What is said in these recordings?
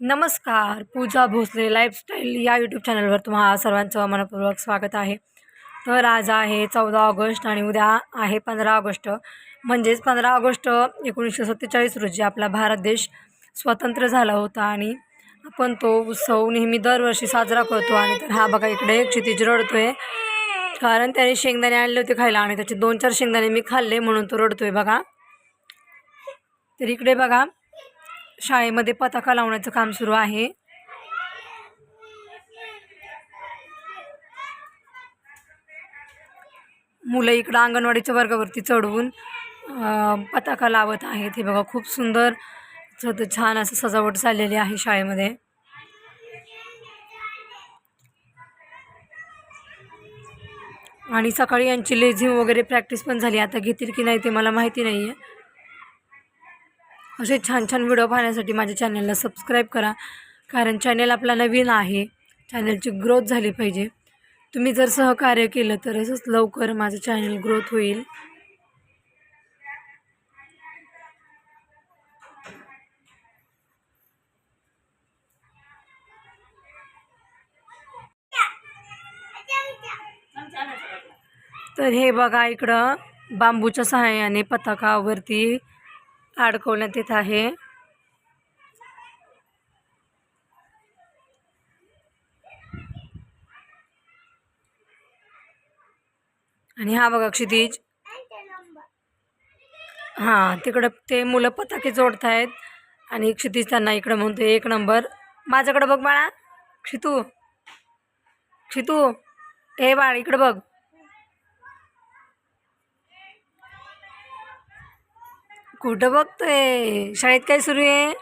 नमस्कार. पूजा भोसले लाईफस्टाईल या यूट्यूब चॅनलवर तुम्हा सर्वांचं मनपूर्वक स्वागत आहे. तर आज आहे 14 ऑगस्ट आणि उद्या आहे 15 ऑगस्ट. म्हणजेच 15 ऑगस्ट 1947 रोजी आपला भारत देश स्वतंत्र झाला होता आणि आपण तो उत्सव नेहमी दरवर्षी साजरा करतो. आणि तर हा बघा इकडे क्षितिज रडतोय कारण त्याने शेंगदाणे आणले होते खायला आणि त्याचे 2-4 शेंगदाणे मी खाल्ले म्हणून तो रडतोय बघा. तर इकडे बघा शाळेमध्ये पताका लावण्याचं काम सुरू आहे. मुलं इकडं अंगणवाडीच्या वर्गावरती चढवून पताका लावत आहेत. हे बघा खूप सुंदर छान असं सजावट झालेली आहे शाळेमध्ये. आणि सकाळी यांची लेझिम वगैरे प्रॅक्टिस पण झाली. आता घेतील की नाही ते मला माहिती नाही आहे. असे छान छान व्हिडिओ पाहण्यासाठी माझ्या चॅनलला सबस्क्राईब करा, कारण चॅनल आपला नवीन आहे. चॅनलची ग्रोथ झाली पाहिजे. तुम्ही जर सहकार्य केलं तर असंच लवकर माझं चॅनल ग्रोथ होईल. तर हे बघा इकडं बांबूच्या सहाय्याने पताकावरती अडकवण्यात येत आहे. आणि हा बघा क्षितिज, हां तिकडं ते मुलं पताके जोडत आहेत आणि क्षितिज त्यांना इकडं म्हणतो 1 नंबर. माझ्याकडं बघ बाळा. क्षितू हे बाळ इकडं बघ. कुठं बघतोय? शाळेत काय सुरू आहे?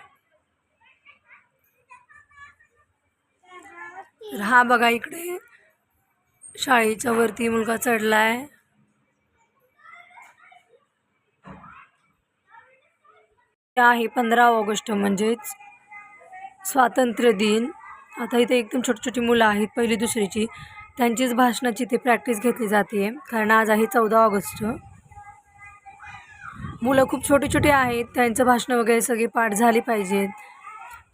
हा बघा इकडे शाळेच्या वरती मुलगा चढलाय. आहे 15 ऑगस्ट म्हणजेच स्वातंत्र्य दिन. आता इथे एकदम छोटी छोटी मुलं आहेत, पहिली दुसरीची. त्यांचीच भाषणाची ते प्रॅक्टिस घेतली जाते कारण आज आहे 14 ऑगस्ट. मुलं खूप छोटी छोटी आहेत, त्यांचं भाषणं वगैरे सगळी पाठ झाली पाहिजेत.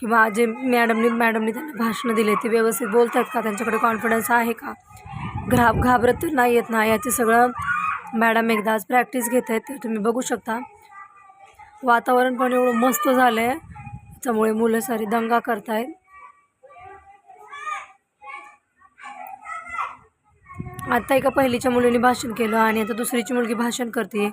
किंवा जे मॅडमनी त्यांना भाषणं दिले ते व्यवस्थित बोलत आहेत का, त्यांच्याकडे कॉन्फिडन्स आहे का, घाबरत तर नाही येत ना, याचे सगळं मॅडम एकदा आज प्रॅक्टिस घेत आहेत. तर तुम्ही बघू शकता वातावरण पण एवढं मस्त झालं आहे, त्याच्यामुळे मुलं सारी दंगा करतायत. आता एका पहिलीच्या मुलीने भाषण केलं आणि आता दुसरीची मुलगी भाषण करते.